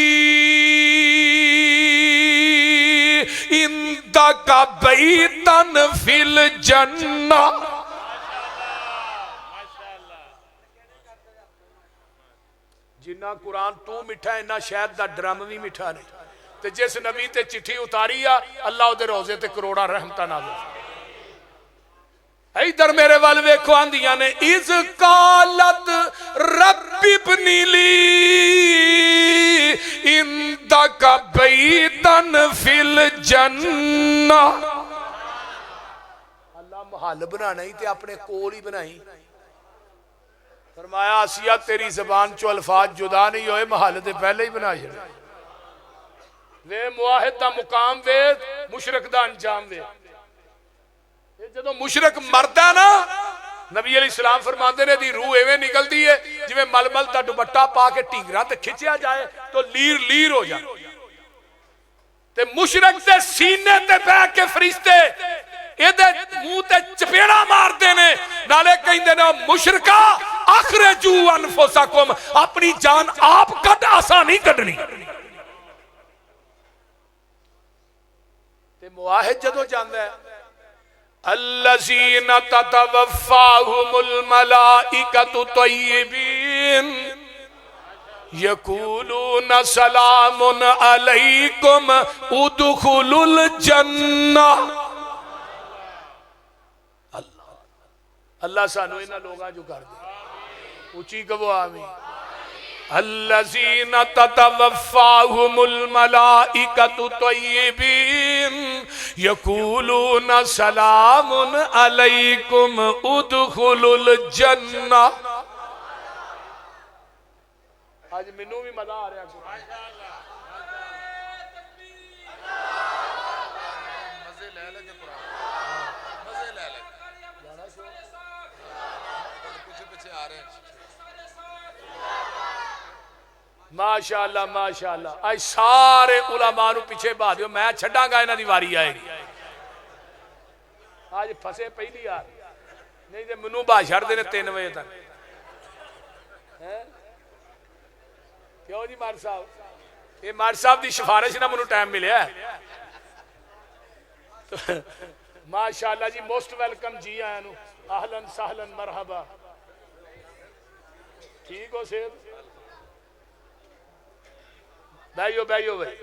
S1: عِندَكَ بَيْتًا فِي الْجَنَّةِ۔ جنہ قرآن تو مٹھا ہے نہ شاید دا ڈرم بھی مٹھا نہیں، تے جس نبی تے چٹھی اتاری آ اللہ دے روزے تے کروڑا رحمتہ نازل۔ ایدر میرے والے ویکھو آندیاں نے اِذْ قَالَتْ رَبِّ ابْنِ لِي عِندَكَ بَيْتًا فِي الْجَنَّةِ۔ اللہ محل بنانا ہی تے اپنے کول ہی بنائی، فرمایا آسیہ تیری زبان چو الفاظ جدا نہیں ہوئے، محل دے پہلے ہی بنا جائے، وے معاہد دا مقام وے، مشرک دا انجام وے۔ جدو مشرک مردہ نا نبی علیہ السلام فرماندے نے دی روح ایویں نکلدی ہے جویں ململ دا دوپٹہ پا کے ٹھیگراں تے کھچیا جائے تو لیر لیر ہو جائے تے مشرک دے سینے تے بیٹھ کے فرشتے اے دے منہ تے چپیڑا مار دے نے نالے کہندے نے مشرکا اخرجو انفسکم اپنی جان آپ کٹ آسا نہیں کڈنی تے مواحد جدو جاندا ہے الذین تتوفاہم الملائکۃ طیبین یقولون سلام علیکم ادخلوا الجنہ اللہ سانو انہاں لوگاں جو کر دے اونچی کہو آمین الذین تتوفاہم الملائکۃ طیبین یقولون سلام علیکم ادخلوا الجنہ آج منو بھی مزہ آ رہا ہے ماشاءاللہ ماشاءاللہ آج سارے علماء نو پیچھے بہا دیو میں چھڑاں گا انہاں دی واری آئے گی آج پھسے پہلی آ نہیں تے منو با چھڑ دے نے 3 بجے تک کیوں جی مار صاحب یہ مار صاحب دی سفارش نہ منو ٹائم ملے ہے ماشاءاللہ جی موسٹ ویلکم جی آیا نو اہلن سہلن مرحبا ٹھیک ہو صحت بیو بیو بھائی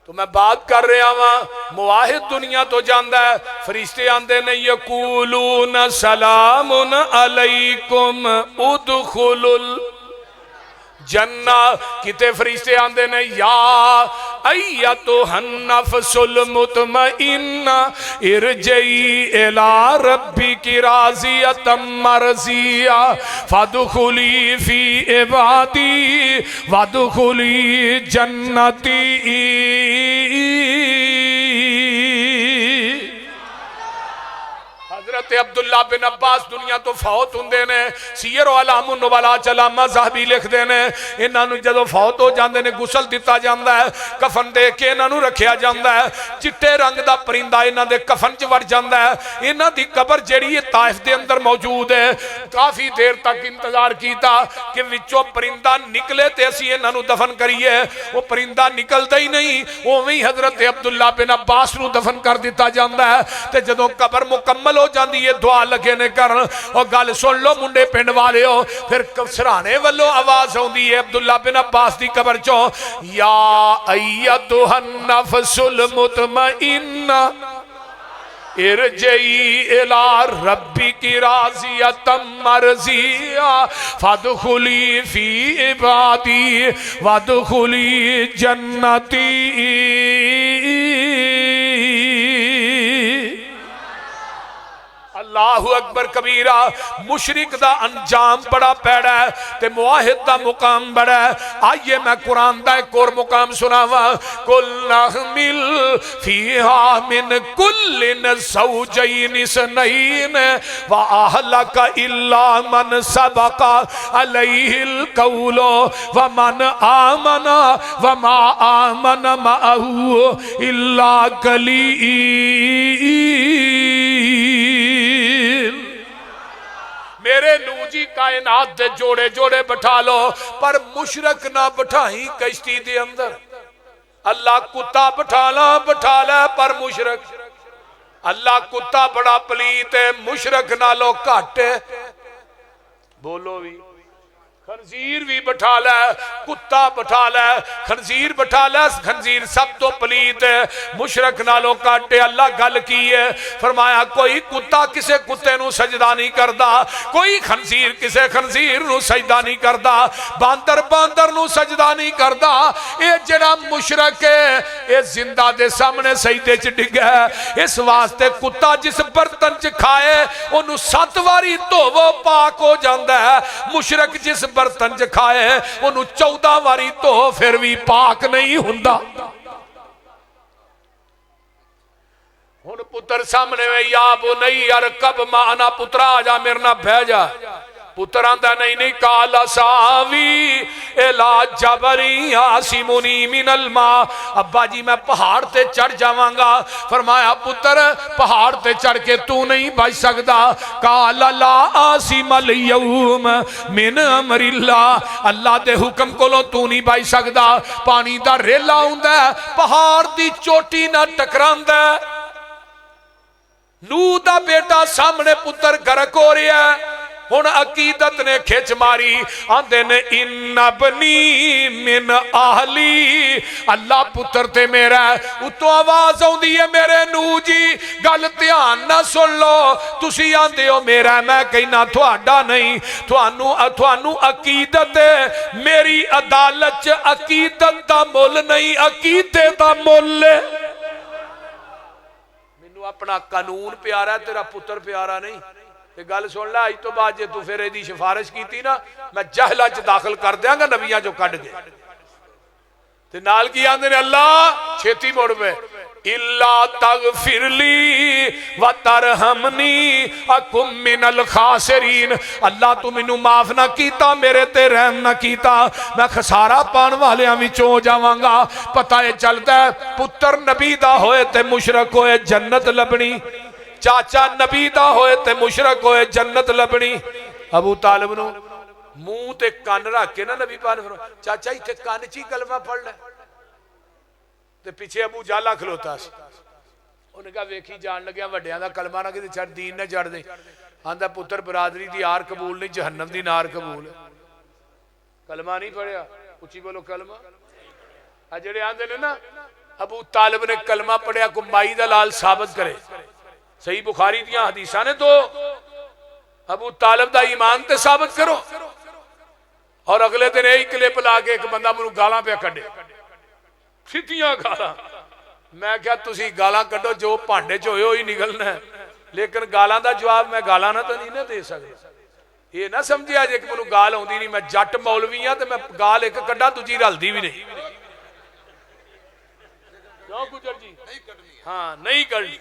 S1: تو میں بات کر رہا ہوں مواحد دنیا تو جاندا ہے فرشتے آندے نے یقولون سلام علیکم ادخلوا الجنہ کتے فرشتے آندے نے یا ایتھا النفس المطمئنہ ارجعی الی ربک راضیۃ مرضیہ فادخلی فی عبادی وادخلی جنتی حضرت عبداللہ بن عباس دنیا تو فوت ہوندے نے سیر و علام النبلاء علامہ ذہبی لکھ دے نے انہاں نو جدو فوت ہو جاندے نے غسل دتا جاندا ہے کفن دے کے انہاں نو رکھیا جاندا ہے چٹے رنگ دا پرندہ انہاں دے کفن چ وڑ جاندا ہے انہاں دی قبر جڑی ہے طائف دے اندر موجود ہے کافی دیر تک انتظار کیتا کہ وچوں پرندہ نکلے تے اسی انہاں نو دفن کریے وہ پرندہ نکلدا ہی نہیں اوویں حضرت عبداللہ بن عباس نو دفن کر دتا جاندا ہے تے جدوں قبر مکمل ہو جاندی ہے دعا لگے نے کرن اور گل سن لو منڈے پنڈ والے ہو پھر سرانے والوں آواز ہوندی ہے عبداللہ بن عباس دی قبر چوں یا ایتھا النفس المطمئنہ ارجعی الی ربک راضیۃ مرضیہ فادخلی فی عبادی وادخلی جنتی اللہ اکبر کبیرہ مشرک دا انجام بڑا پیڑا ہے تے موحد دا مقام بڑا ہے آئیے میں قرآن دا ایک اور مقام سناوا قُلْ نَحْمِلْ فِيهَا مِنْ كُلٍّ زَوْجَيْنِ اثْنَيْنِ وَأَهْلَكَ إِلَّا مَنْ سَبَقَ عَلَيْهِ الْقَوْلُ وَمَنْ آمَنَ وَمَا آمَنَ مَعَهُ إِلَّا قَلِيلٌ میرے نوجی کائنات دے جوڑے جوڑے بٹھا لو پر مشرک نہ بٹھائیں کشتی دے اندر اللہ کتا بٹھا لے پر مشرک اللہ کتا بڑا پلیت ہے مشرک نہ لو کھاٹے بولو بھی خنزیر بھی بٹھا لے کتا بٹھا لے خنزیر بٹھا لے خنزیر سب تو پلیت ہے مشرک نالو کاٹے اللہ گل کی ہے فرمایا کوئی کتا کسے کتے نو سجدہ نہیں کردا کوئی خنزیر کسے خنزیر نو سجدہ نہیں کردا باندر باندر نو سجدہ نہیں کردا اے جڑا مشرک ہے اے زندہ دے سامنے سجدے چ ڈگا ہے اس واسطے کتا جس برتن چ کھائے اونوں 7 واری دھوو پاک ہو جاندا ہے مشرک جس برتن چ کھائے انہوں 14 واری تو پھر بھی پاک نہیں ہوندا ہن پتر سامنے میں یا بنی ارکب معنا پترا آ جا میرے نال بہ جا پتر آندا نہیں کالا ساوی الا جبری عاصمنی من الماء ابا جی میں پہاڑ تے چڑھ جاواں گا فرمایا پتر پہاڑ تے چڑھ کے تو نہیں بچ سکدا کالا لا عاصم اليوم من امر اللہ اللہ دے حکم کولوں تو نہیں بچ سکدا پانی دا ریلا ہوندا پہاڑ دی چوٹی نہ ٹکراندا نوح دا بیٹا سامنے پتر گرک ہو رہا ہے ہن عقیدت نے کھچ ماری آندے نے ان ابنی من اہلی اللہ پتر تے میرا اتوں آواز آندی ہے میرے نوح جی گل دھیان نہ سن لو تسی آندے ہو میرا میں کہنا تھوڑا نہیں تھوانو عقیدت میری عدالت عقیدت دا مول نہیں عقیدے دا مول مینوں اپنا قانون پیارا ہے تیرا پتر پیارا نہیں تے گل سن لے اج تو بعد جے تو پھر ایدی سفارش کیتی نا میں جہلا چ داخل کر دیاں گا نبیاں جو کڈ گئے تے نال کی آندے نے اللہ چھتی مڑ پے الا تغفر لی وترحمنی اکم من الخاسرین اللہ تو مینوں معاف نہ کیتا میرے تے رحم نہ کیتا میں خسارہ پان والیاں وچوں ہو جاواں گا پتہ ہے چلدا ہے پتر نبی دا ہوئے تے مشرک ہوئے جنت لبنی چاچا نبی دا ہوئے تے مشرک ہوئے جنت لبنی ابو طالب نو منہ تے کان رکھ کے نا نبی پاک نے چاچا ایتھے کان چی کلمہ پڑھ لے تے پیچھے ابو جالا کھلوتا سی انہوں نے کہا ویکھی جان لگیا وڈیاں دا کلمہ نہ کدے چھڑ دین نہ جڑ دے آندا پتر برادری دی آر قبول نہیں جہنم دی نار قبول کلمہ نہیں پڑھیا اچھی بولو کلمہ جڑے آندے نے نا ابو طالب نے کلمہ پڑھیا کو مائی دا لال ثابت کرے صحیح بخاری دیاں حدیثاں نے تو ابو طالب دا ایمان تے ثابت کرو اور اگلے دن ایک کلپ لا کے ایک بندہ منو گالاں پہ کڈے سیدھیاں گالاں میں کیا تسی گالاں کڈو جو پانڈے چ ہوئے ہوئی نکلنا ہے لیکن گالاں دا جواب میں گالاں نہ تو نہیں نہ دے سکتا یہ نہ سمجھیا جے کہ منو گال ہوندی نہیں میں جٹ مولوی ہاں تے میں گال ایک کڈا دوجی رلدی بھی نہیں کیوں گجر جی ہاں نہیں کرنی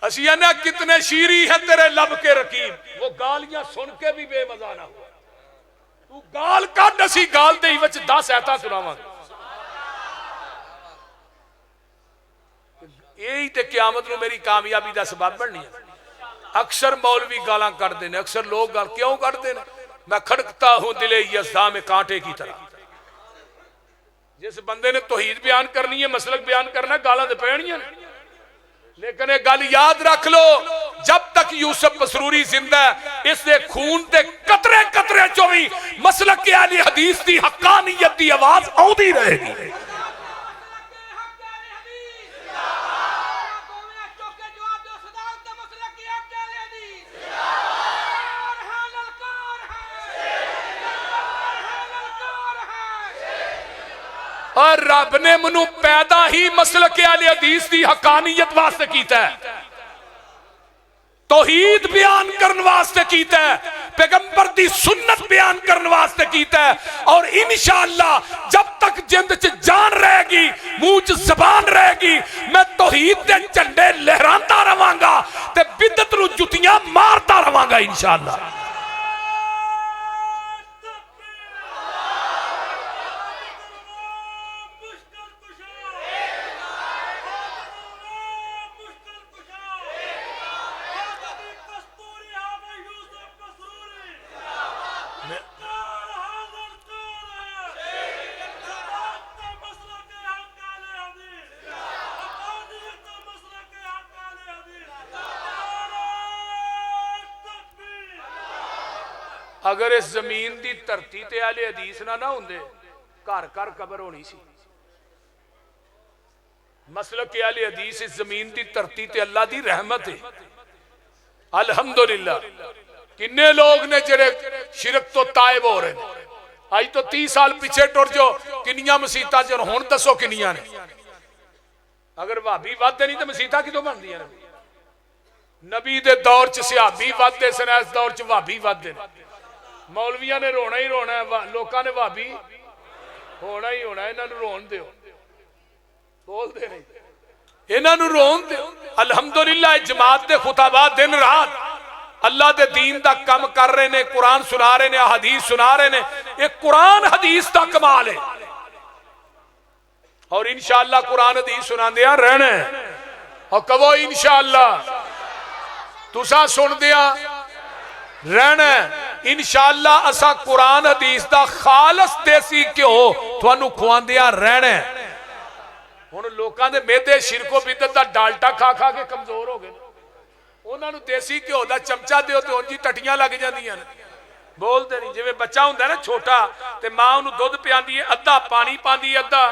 S1: اسیانہ کتنے شیری ہیں تیرے لب کے رقیب وہ گالیاں سن کے بھی بے مزہ نہ ہوا تو گال کڈ اسی گال دے وچ 10 ایتا سناواں یہی تے قیامت نو میری کامیابی دا سبب بننی ہے اکثر مولوی گالاں کر دینے اکثر لوگ گال کیوں کر دینے میں کھڑکتا ہوں دل یزداں میں کانٹے کی طرح جس بندے نے توحید بیان کرنی ہے مسلک بیان کرنا ہے گالاں دے پینی ہیں لیکن ایک گل یاد رکھ لو جب تک یوسف پسروری زندہ ہے اس دے خون تے قطرے قطرے چوی مسلک کے اہل حدیث دی حقانیت دی آواز آؤندی رہے گی اور رب نے منو پیدا ہی مسلک اہل حدیث دی حقانیت واسطے کیتا ہے توحید بیان کرن واسطے کیتا ہے پیغمبر دی سنت بیان کرن واسطے کیتا ہے اور انشاءاللہ جب تک جند چ جان رہے گی منہ چ زبان رہے گی میں توحید دے جھنڈے لہراندا رہاں گا تے بدعت نو جتیاں مارتا رہاں گا انشاءاللہ اگر اس زمین دی دھرتی تے اہل حدیث نہ ہوندے گھر گھر قبر ہونی سی مسلک اہل حدیث اس زمین دی دھرتی تے اللہ دی رحمت ہے الحمدللہ کنے لوگ نے جڑے شرک تو تائب ہو رہے ہیں آج تو 30 سال پیچھے ٹر جو کنیاں مسیتاں جو ہون دسو کنیاں نے اگر وہابی ودے نہیں تو مسیتاں کدوں بندیاں نے نبی دے دور چ صحابی ودے سن اس دور چ وہابی ودے مولویاں نے رونا ہی رونا ہے لوکاں نے وہابی ہونا ہی ہونا ہے انہاں نوں رون دیو بول دے نہیں انہاں نو رون دے الحمدللہ جماعت دے خطبہ دن رات اللہ دے دین دا کم کر رہے نے قرآن سنا رہے نے حدیث سنا رہے نے ایک قرآن حدیث دا کمال ہے اور انشاءاللہ قرآن حدیث سنا دیا رہنا ہے اور کہو انشاءاللہ تسا سن دیا رہنا ہے انشاءاللہ اسا قرآن حدیث دا خالص دیسی کیوں تھوانو کھوان دیا رہنا ہے ہن لوکاں دے میدے شرک و بدعت دا ڈالٹا کھا کھا کے کمزور ہو گئے انہاں نو دیسی گھیو دا چمچا دیو تے ہن جی ٹٹیاں لگ جاندیاں بول دے نہیں جویں بچہ ہوندا ہے نا چھوٹا تے ماں اونوں دودھ پیاندی ہے ادھا پانی پاندی ہے ادھا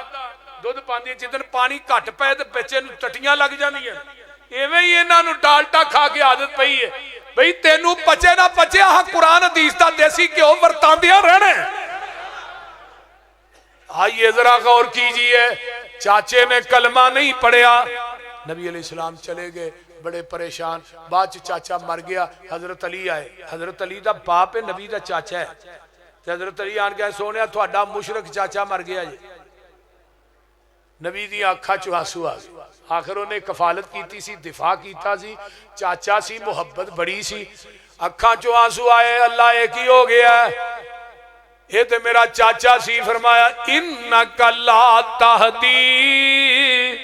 S1: دودھ پاندی ہے جدن پانی گھٹ پے تے بچے نو ٹٹیاں لگ جاندیاں ایویں ہی انہاں نو ڈالٹا کھا کے عادت پئی ہے بھئی تینوں پچے نہ پچے آہ قرآن حدیث دا دیسی گھیو ورتاندیاں رہنا آئیے ذرا غور کیجئے چاچے نے کلمہ نہیں پڑھیا نبی علیہ السلام چلے گئے بڑے پریشان بعد چاچا مر گیا حضرت علی آئے حضرت علی دا باپ ہے نبی دا چاچا ہے حضرت علی آن گئے سونے تھوڑا مشرک چاچا مر گیا جی نبی دی آنکھا چوہاسو آگئے آخر انہیں کفالت کیتی سی دفاع کیتا سی چاچا سی محبت بڑی سی آنکھا چوہاسو آئے اللہ ایک ہی ہو گیا ہے یہ تو میرا چاچا سی فرمایا انکا لا تہدی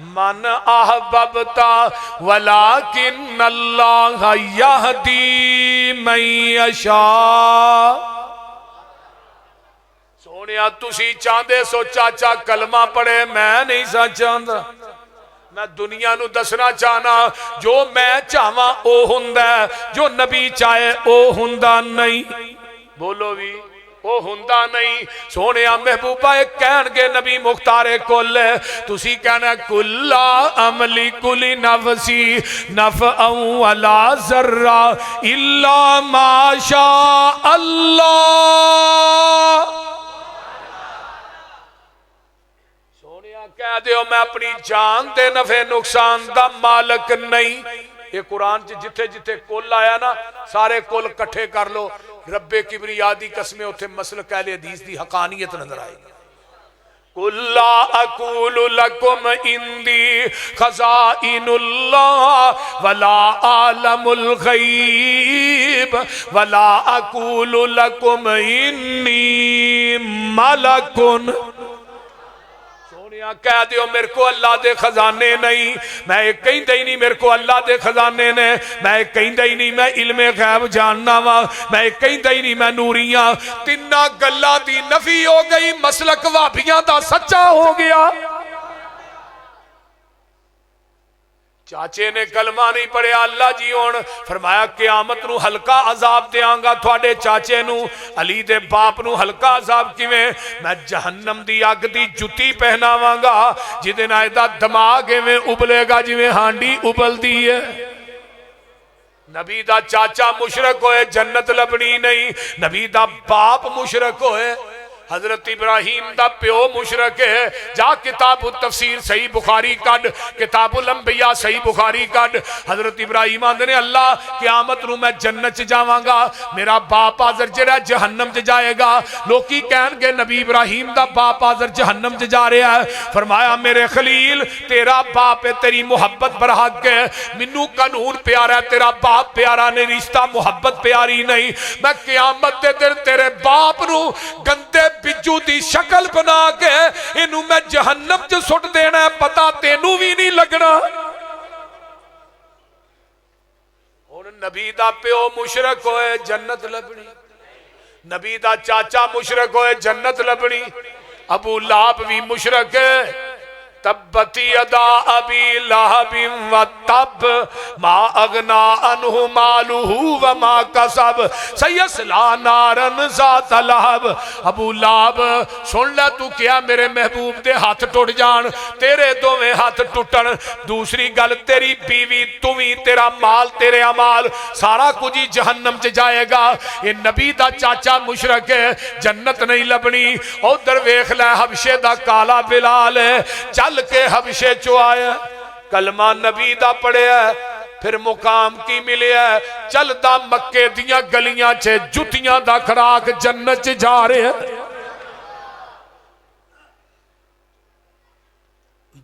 S1: من احببتا ولیکن اللہ یہدی من یشاء سونیا تسی چاندے سو چاچا کلمہ پڑھے میں نہیں سا چاندہ میں دنیا نو دسنا چاہنا جو میں چاہواں او ہندہ جو نبی چاہے او ہندہ نہیں بولو بھی او ہندہ نہیں سونیا محبوبہ ایک کہنگے نبی مختار کل تسی کہنا کلا عملی کلی نفسی نفعوں ولا ذرہ الا ما شاء اللہ سونیا کہہ دیو میں اپنی جان دے نفع نقصان دا مالک نہیں یہ قرآن جتھے جتھے کل آیا نا سارے کل کٹھے کر لو رب کبریا دی قسمیں اتھے مسلک اہل حدیث دی حقانیت نظر آئے گی قُلْ لَا أَقُولُ لَكُمْ عِنْدِي خَزَائِنُ اللَّهِ وَلَا أَعْلَمُ الْغَيْبَ وَلَا أَقُولُ لَكُمْ إِنِّي مَلَكٌ کہہ دیو میرے کو اللہ دے خزانے نہیں میں ایک کہیں دے نہیں میرے کو اللہ دے خزانے نے میں ایک کہیں دے نہیں میں علم غیب جاننا وا میں ایک کہیں دے نہیں میں نوریاں تنہ گلہ دی نفی ہو گئی مسلک وابیاں دا سچا ہو گیا چاچے نے کلمہ نہیں پڑھے اللہ جی ہون فرمایا قیامت نو ہلکا عذاب دیاں گا تھوڑے چاچے نو علی دے باپ نو ہلکا عذاب کیویں میں جہنم دی آگ دی جتی پہناواں گا جدن آئے دا دماغ میں ابلے گا جویں ہانڈی ابل دی ہے نبی دا چاچا مشرک ہوئے جنت لبنی نہیں نبی دا باپ مشرک ہوئے حضرت ابراہیم دا پیو مشرک ہے جا کتاب التفسیر صحیح بخاری کڈ کتاب الانبیاء صحیح بخاری کڈ حضرت ابراہیم آندے نے اللہ قیامت نو میں جنت چ جاواں گا میرا باپ آزر جڑا جہنم چ جائے گا لوکی کہن گے نبی ابراہیم دا باپ آزر جہنم چ جا رہا ہے فرمایا میرے خلیل تیرا باپ ہے تیری محبت برحق ہے منو قانون پیارا ہے تیرا باپ پیارا نہیں رشتہ محبت پیاری نہیں میں قیامت دے دن تیرے باپ نو گندے بجو دی شکل بنا کے انہوں میں جہنم جو سٹ دینا ہے پتا تینوں بھی نہیں لگنا اور نبی دا پیو مشرک ہوئے جنت لبنی نبی دا چاچا مشرک ہوئے جنت لبنی ابو لہب بھی مشرک ہے تبت یدا ابی لہب و تب ما اغنا عنہ مالہ و ما کسب سیصلی نارا ذات لہب ابو لہب سن لے تو کیا میرے محبوب دے ہاتھ ٹوٹ جان تیرے دوویں ہاتھ ٹوٹن دوسری گل تیری بیوی تویں تیرا مال تیرے عمال سارا کچھ ہی جہنم چ جائے گا یہ نبی دا چاچا مشرک ہے جنت نہیں لبنی ادھر ویکھ لے حبشے دا کالا بلال ہے چل کے حبشے چو آیا کلمہ نبی دا پڑے ہے پھر مقام کی ملے ہے چل دا مکے دیاں گلیاں چھے جتیاں دا کھراک جنت جا رہے ہیں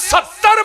S1: 70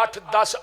S1: 8-10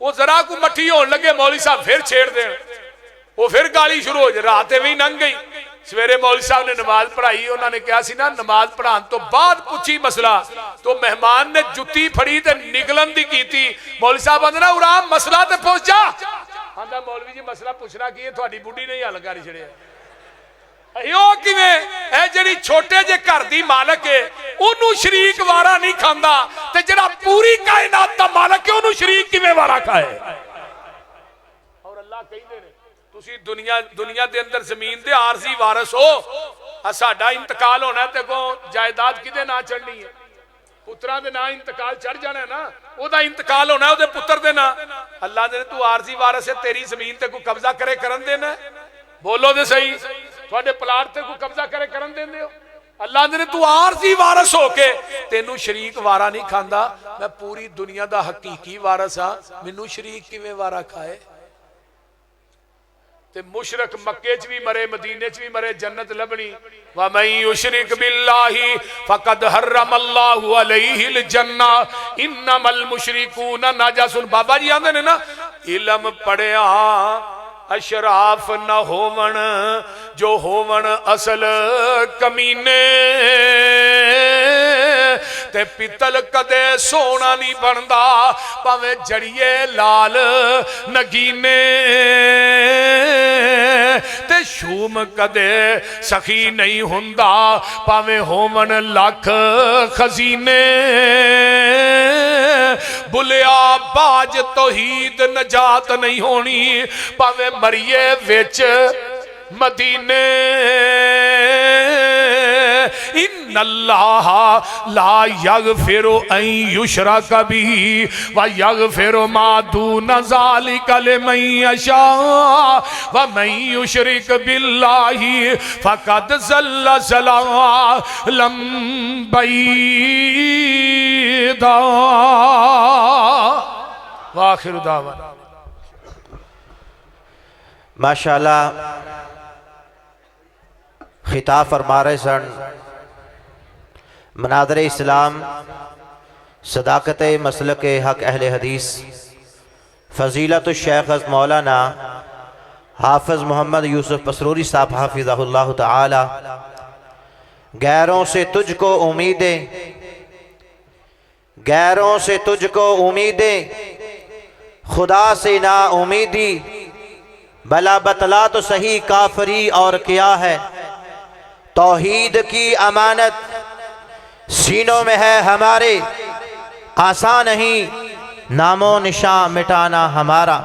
S1: وہ ذرا کو مٹھی ہون لگے مولوی صاحب پھر چھیڑ دیں، وہ پھر گالی شروع ہو جائے، رات بھی لنگ گئی۔ سویرے مولوی صاحب نے نماز پڑھائی، انہوں نے کہا سی نا نماز پڑھان تو بعد پوچھی مسئلہ، تو مہمان نے جتی پھڑی تے نگلن دی کی تھی، مولوی صاحب آندے نا ارام مسئلہ تے پہنچ جا، آندہ مولوی جی مسئلہ پوچھنا کی ہے تھوڑی بوڑھی نہیں حل کر چھڑے ایو کیویں اے جڑی چھوٹے جے گھر دی مالک ہے اونوں شریک وارا نہیں کھاندا تے جڑا پوری کائنات دا مالک ہے اونوں شریک کیویں وارا کھائے؟ اور اللہ کہندے نے تسی دنیا دے اندر زمین دے عارضی وارث ہو، ساڈا انتقال ہونا ہے تے کو جائیداد کدے نہ چڑھنی ہے؟ پتراں دے نا انتقال چڑھ جانا ہے نا، او دا انتقال ہونا ہے او دے پتر دے نا۔ اللہ نے تو عارضی وارث ہے، تیری زمین تے کو قبضہ کرے کرن دینا ہے؟ بولو دے صحیح، تھوڑے پلاٹ تے کو قبضہ کرے کرن دیندے ہو؟ اللہ نے تو عارضی وارث ہو کے تینوں شریک وارا نہیں کھاندا، میں پوری دنیا دا حقیقی وارث ہاں، مینوں شریک کیویں وارا کھائے؟ تے مشرک مکے چ بھی مرے مدینے چ بھی مرے جنت لبنی۔ وَمَن يُشْرِكْ بِاللَّهِ فَقَدْ حَرَّمَ اللَّهُ عَلَيْهِ الْجَنَّةَ إِنَّمَا الْمُشْرِكُونَ نَجَسٌ۔ بابا جی آندے نے نا علم پڑھیا اشراف نہ ہوون جو ہوون اصل کمینے، تے پتل کدے سونا نہیں بندا پاویں جڑیے لال نگینے، تے شوم کدے سخی نہیں ہوندا پاویں ہوون لاکھ خزینے، بلیا باج توحید نجات نہیں ہونی پاویں مریے وچ مدینے۔ ان اللہ لا یغفر ان یشرک بہ ویغفر ما دون ذلک لمن یشاء ومن یشرک باللہ فقد ضل ضلالا بعیدا۔ وآخر دعوانا
S4: ماشاءاللہ خطاب فرما رہے سن مناظر اسلام صداقت مسلک حق اہل حدیث فضیلت الشیخ مولانا حافظ محمد یوسف پسروری صاحب حافظہ اللہ تعالی۔ غیروں سے تجھ کو امیدیں، غیروں سے تجھ کو امیدیں، خدا سے نا امیدی، بلا بتلا تو صحیح کافری اور کیا ہے؟ توحید کی امانت سینوں میں ہے ہمارے، آسان نہیں نام و نشان مٹانا ہمارا۔